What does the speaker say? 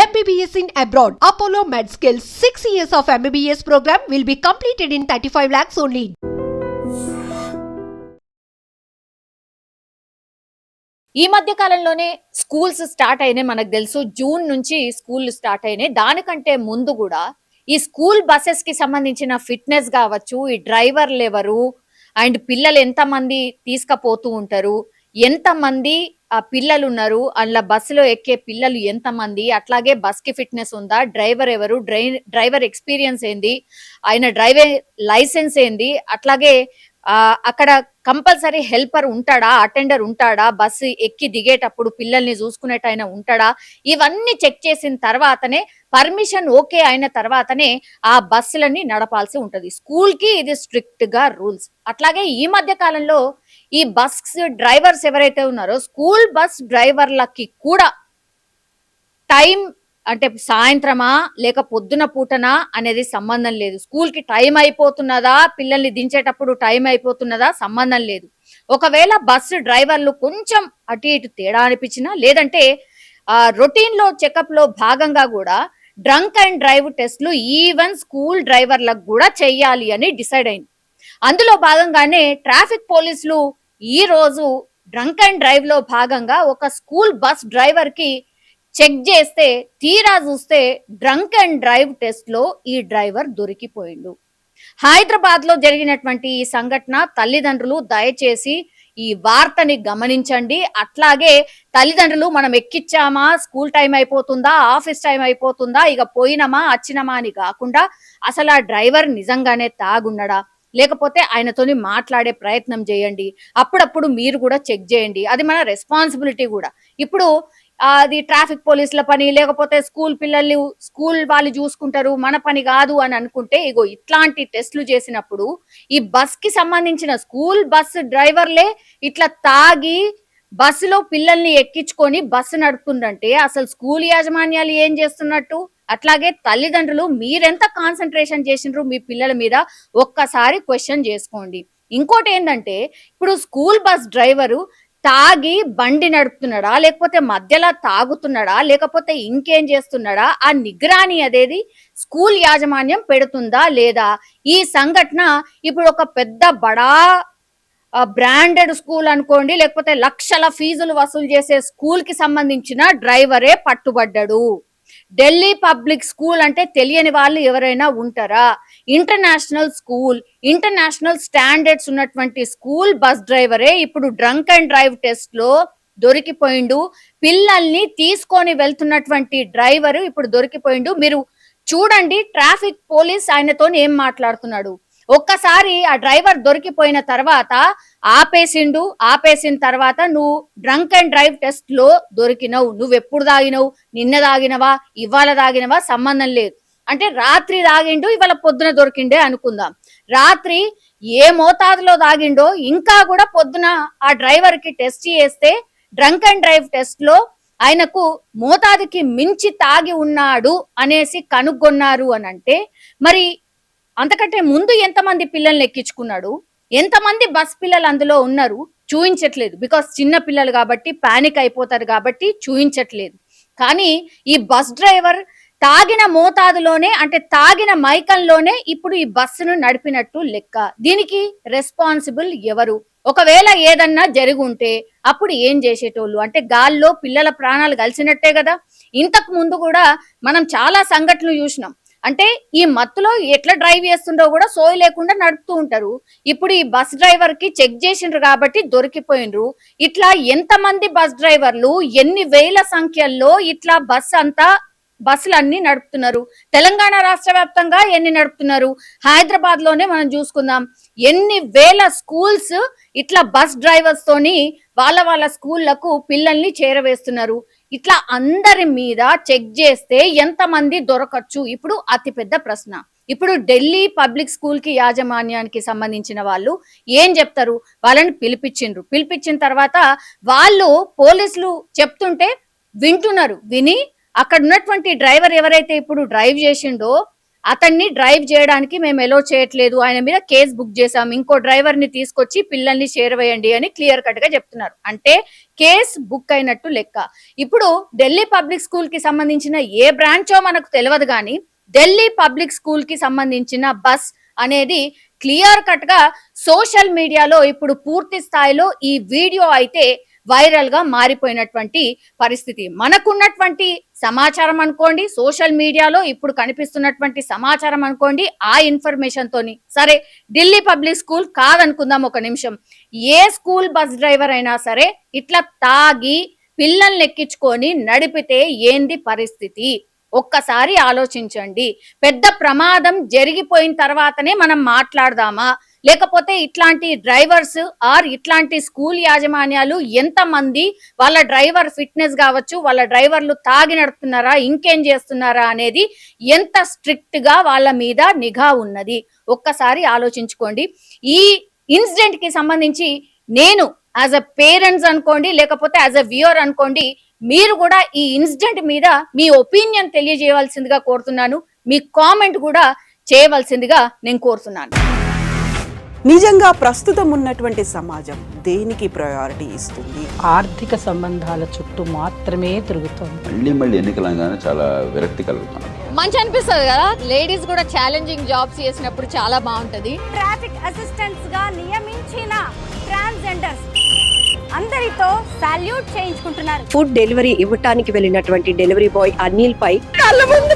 MBBS in abroad. Apollo MedSkill 6 years of MBBS program will be completed in 35 lakhs only. ఈ మధ్య కాలంలోనే schools start అయినాయి. మనకు తెలుసు జూన్ నుంచి స్కూల్ స్టార్ట్ అయినాయి. దానికంటే ముందు కూడా ఈ స్కూల్ బస్సెస్ కి సంబంధించిన ఫిట్నెస్ కావచ్చు, ఈ డ్రైవర్లు ఎవరు అండ్ పిల్లలు ఎంతమంది తీసుకుపోతూ ఉంటారు, ఎంతమంది ఆ పిల్లలు ఉన్నారు, అందులో బస్సులో ఎక్కే పిల్లలు ఎంతమంది, అట్లాగే బస్ కి ఫిట్నెస్ ఉందా, డ్రైవర్ ఎవరు, డ్రైవర్ ఎక్స్పీరియన్స్ ఏంది, ఆయన డ్రైవింగ్ లైసెన్స్ ఏంది, అట్లాగే అక్కడ కంపల్సరీ హెల్పర్ ఉంటాడా, అటెండర్ ఉంటాడా, బస్సు ఎక్కి దిగేటప్పుడు పిల్లల్ని చూసుకునేట ఆయన ఉంటాడా, ఇవన్నీ చెక్ చేసిన తర్వాతనే పర్మిషన్ ఓకే అయిన తర్వాతనే ఆ బస్సులన్నీ నడపాల్సి ఉంటది. స్కూల్ కి ఇది స్ట్రిక్ట్ గా రూల్స్. అట్లాగే ఈ మధ్య కాలంలో ఈ బస్ డ్రైవర్స్ ఎవరైతే ఉన్నారో స్కూల్ బస్ డ్రైవర్లకి కూడా టైం అంటే సాయంత్రమా లేక పొద్దున పూటనా అనేది సంబంధం లేదు. స్కూల్ కి టైం అయిపోతున్నదా, పిల్లల్ని దించేటప్పుడు టైం అయిపోతున్నదా సంబంధం లేదు. ఒకవేళ బస్సు డ్రైవర్లు కొంచెం అటు ఇటు తేడా అనిపించినా, లేదంటే రొటీన్ లో చెకప్ లో భాగంగా కూడా డ్రంక్ అండ్ డ్రైవ్ టెస్ట్లు ఈవెన్ స్కూల్ డ్రైవర్లకు కూడా చెయ్యాలి అని డిసైడ్ అయింది. అందులో భాగంగానే ట్రాఫిక్ పోలీసులు ఈ రోజు డ్రంక్ అండ్ డ్రైవ్ లో భాగంగా ఒక స్కూల్ బస్ డ్రైవర్ కి చెక్ చేస్తే తీరా చూస్తే డ్రంక్ అండ్ డ్రైవ్ టెస్ట్ లో ఈ డ్రైవర్ దొరికిపోయిండు. హైదరాబాద్ లో జరిగినటువంటి ఈ సంఘటన తల్లిదండ్రులు దయచేసి ఈ వార్తని గమనించండి. అట్లాగే తల్లిదండ్రులు మనం ఎక్కిచ్చామా, స్కూల్ టైం అయిపోతుందా, ఆఫీస్ టైం అయిపోతుందా, ఇక పోయినమా వచ్చినమా అని కాకుండా అసలు ఆ డ్రైవర్ నిజంగానే తాగున్నాడా, లేకపోతే ఆయనతోని మాట్లాడే ప్రయత్నం చేయండి. అప్పుడప్పుడు మీరు కూడా చెక్ చేయండి. అది మన రెస్పాన్సిబిలిటీ కూడా. ఇప్పుడు అది ట్రాఫిక్ పోలీసుల పని, లేకపోతే స్కూల్ పిల్లలు స్కూల్ వాళ్ళు చూసుకుంటారు, మన పని కాదు అని అనుకుంటే ఇగో ఇట్లాంటి టెస్టులు చేసినప్పుడు ఈ బస్ కి సంబంధించిన స్కూల్ బస్ డ్రైవర్లే ఇట్లా తాగి బస్సులో పిల్లల్ని ఎక్కించుకొని బస్సు నడుపుతుందంటే అసలు స్కూల్ యాజమాన్యాలు ఏం చేస్తున్నట్టు? అట్లాగే తల్లిదండ్రులు మీరెంత కాన్సన్ట్రేషన్ చేసిండ్రు మీ పిల్లల మీద ఒక్కసారి క్వశ్చన్ చేసుకోండి. ఇంకోటి ఏంటంటే, ఇప్పుడు స్కూల్ బస్ డ్రైవరు తాగి బండి నడుపుతున్నాడా, లేకపోతే మధ్యలో తాగుతున్నాడా, లేకపోతే ఇంకేం చేస్తున్నాడా, ఆ నిగ్రాని అనేది స్కూల్ యాజమాన్యం పెడుతుందా లేదా? ఈ సంఘటన ఇప్పుడు ఒక పెద్ద బడా బ్రాండెడ్ స్కూల్ అనుకోండి, లేకపోతే లక్షల ఫీజులు వసూలు చేసే స్కూల్ కి సంబంధించిన డ్రైవరే పట్టుబడ్డాడు. ఢిల్లీ పబ్లిక్ స్కూల్ అంటే తెలియని వాళ్ళు ఎవరైనా ఉంటారా? ఇంటర్నేషనల్ స్కూల్, ఇంటర్నేషనల్ స్టాండర్డ్స్ ఉన్నటువంటి స్కూల్ బస్ డ్రైవరే ఇప్పుడు డ్రంక్ అండ్ డ్రైవ్ టెస్ట్ లో దొరికిపోయిండు. పిల్లల్ని తీసుకొని వెళ్తున్నటువంటి డ్రైవర్ ఇప్పుడు దొరికిపోయిండు. మీరు చూడండి ట్రాఫిక్ పోలీస్ ఆయనతో ఏం మాట్లాడుతున్నాడు. ఒక్కసారి ఆ డ్రైవర్ దొరికిపోయిన తర్వాత ఆపేసిన తర్వాత నువ్వు డ్రంక్ అండ్ డ్రైవ్ టెస్ట్ లో దొరికినవు, నువ్వు ఎప్పుడు తాగినవు, నిన్న తాగినవా, ఇవాళ తాగినవా సంబంధం లేదు. అంటే రాత్రి తాగిండు, ఇవాళ పొద్దున దొరికిండే అనుకుందాం. రాత్రి ఏ మోతాదులో తాగిండో ఇంకా కూడా పొద్దున ఆ డ్రైవర్ కి టెస్ట్ చేస్తే డ్రంక్ అండ్ డ్రైవ్ టెస్ట్ లో ఆయనకు మోతాదుకి మించి తాగి ఉన్నాడు అనేసి కనుగొన్నారు అని అంటే, మరి అంతకంటే ముందు ఎంతమంది పిల్లల్ని ఎక్కించుకున్నాడు, ఎంతమంది బస్ పిల్లలు అందులో ఉన్నారు చూయించట్లేదు. బికాస్ చిన్న పిల్లలు కాబట్టి పానిక్ అయిపోతారు కాబట్టి చూయించట్లేదు. కానీ ఈ బస్ డ్రైవర్ తాగిన మోతాదులోనే, అంటే తాగిన మైకంలోనే ఇప్పుడు ఈ బస్సును నడిపినట్టు లెక్క. దీనికి రెస్పాన్సిబుల్ ఎవరు? ఒకవేళ ఏదన్నా జరుగుంటే అప్పుడు ఏం చేసేటోళ్ళు? అంటే గాల్లో పిల్లల ప్రాణాలు కలిసినట్టే కదా. ఇంతకు ముందు కూడా మనం చాలా సంఘటనలు చూసినాం. అంటే ఈ మత్తులో ఎట్లా డ్రైవ్ చేస్తుండో కూడా సోయి లేకుండా నడుపుతూ ఉంటారు. ఇప్పుడు ఈ బస్ డ్రైవర్ కి చెక్ చేసిండ్రు కాబట్టి దొరికిపోయినరు. ఇట్లా ఎంతమంది బస్ డ్రైవర్లు ఎన్ని వేల సంఖ్యల్లో ఇట్లా బస్సులు అన్ని నడుపుతున్నారు. తెలంగాణ రాష్ట్ర వ్యాప్తంగా ఎన్ని నడుపుతున్నారు, హైదరాబాద్ లోనే మనం చూసుకుందాం ఎన్ని వేల స్కూల్స్ ఇట్లా బస్ డ్రైవర్స్ తోని వాళ్ళ స్కూళ్లకు పిల్లల్ని చేరవేస్తున్నారు. ఇట్లా అందరి మీద చెక్ చేస్తే ఎంతమంది దొరకచ్చు? ఇప్పుడు అతిపెద్ద ప్రశ్న. ఇప్పుడు ఢిల్లీ పబ్లిక్ స్కూల్ కి యాజమాన్యానికి సంబంధించిన వాళ్ళు ఏం చెప్తారు? వాళ్ళని పిలిపించిన తర్వాత వాళ్ళు పోలీసులు చెప్తుంటే వింటున్నారు. విని అక్కడ ఉన్నటువంటి డ్రైవర్ ఎవరైతే ఇప్పుడు డ్రైవ్ చేసిండో అతన్ని డ్రైవ్ చేయడానికి మేము ఎలో చేయట్లేదు, ఆయన మీద కేసు బుక్ చేసాం, ఇంకో డ్రైవర్ ని తీసుకొచ్చి పిల్లల్ని చేరవేయండి అని క్లియర్ కట్ గా చెప్తున్నారు. అంటే కేసు బుక్ అయినట్టు లెక్క. ఇప్పుడు ఢిల్లీ పబ్లిక్ స్కూల్ కి సంబంధించిన ఏ బ్రాంచో మనకు తెలియదు, కానీ ఢిల్లీ పబ్లిక్ స్కూల్ కి సంబంధించిన బస్ అనేది క్లియర్ కట్ గా సోషల్ మీడియాలో ఇప్పుడు పూర్తి స్థాయిలో ఈ వీడియో అయితే వైరల్ గా మారిపోయినటువంటి పరిస్థితి. మనకున్నటువంటి సమాచారం అనుకోండి, సోషల్ మీడియాలో ఇప్పుడు కనిపిస్తున్నటువంటి సమాచారం అనుకోండి, ఆ ఇన్ఫర్మేషన్ తోని సరే ఢిల్లీ పబ్లిక్ స్కూల్ కాదనుకుందాం ఒక నిమిషం, ఏ స్కూల్ బస్ డ్రైవర్ అయినా సరే ఇట్లా తాగి పిల్లల్ని ఎక్కించుకొని నడిపితే ఏంది పరిస్థితి ఒక్కసారి ఆలోచించండి. పెద్ద ప్రమాదం జరిగిపోయిన తర్వాతనే మనం మాట్లాడదామా, లేకపోతే ఇట్లాంటి డ్రైవర్స్ ఆర్ ఇట్లాంటి స్కూల్ యాజమాన్యాలు ఎంతమంది వాళ్ళ డ్రైవర్ ఫిట్నెస్ కావచ్చు, వాళ్ళ డ్రైవర్లు తాగి నడుపుతున్నారా, ఇంకేం చేస్తున్నారా అనేది ఎంత స్ట్రిక్ట్ గా వాళ్ళ మీద నిఘా ఉన్నది ఒక్కసారి ఆలోచించుకోండి. ఈ ఇన్సిడెంట్ కి సంబంధించి నేను యాజ్ అ పేరెంట్స్ అనుకోండి, లేకపోతే యాజ్ అ వ్యూయర్ అనుకోండి, మీరు కూడా ఈ ఇన్సిడెంట్ మీద మీ ఒపీనియన్ తెలియజేయవలసిందిగా కోరుతున్నాను. మీ కామెంట్ కూడా చేయవలసిందిగా నేను కోరుతున్నాను. నిజంగా ప్రస్తుతం ఉన్నటువంటి సమాజం దేనికి ప్రయారిటీ ఇస్తుంది? ఆర్థిక సంబంధాల చుట్టూ మాత్రమే తిరుగుతుంది. మళ్ళీ ఎన్నికలంగానే చాలా విరక్తి కలుగుతాను. మంచి అనిపిస్తుంది కదా, లేడీస్ కూడా ఛాలెంజింగ్ జాబ్స్ చేసినప్పుడు చాలా బాగుంటది. ట్రాఫిక్ అసిస్టెంట్స్ గా నియమించిన ట్రాన్స్జెండర్స్ అందరితో సాల్యూట్ చేయించుకుంటున్నారు. ఫుడ్ డెలివరీ ఇవ్వటానికి వెళ్ళినటువంటి డెలివరీ బాయ్ అనిల్ పై కళ్ళ ముందు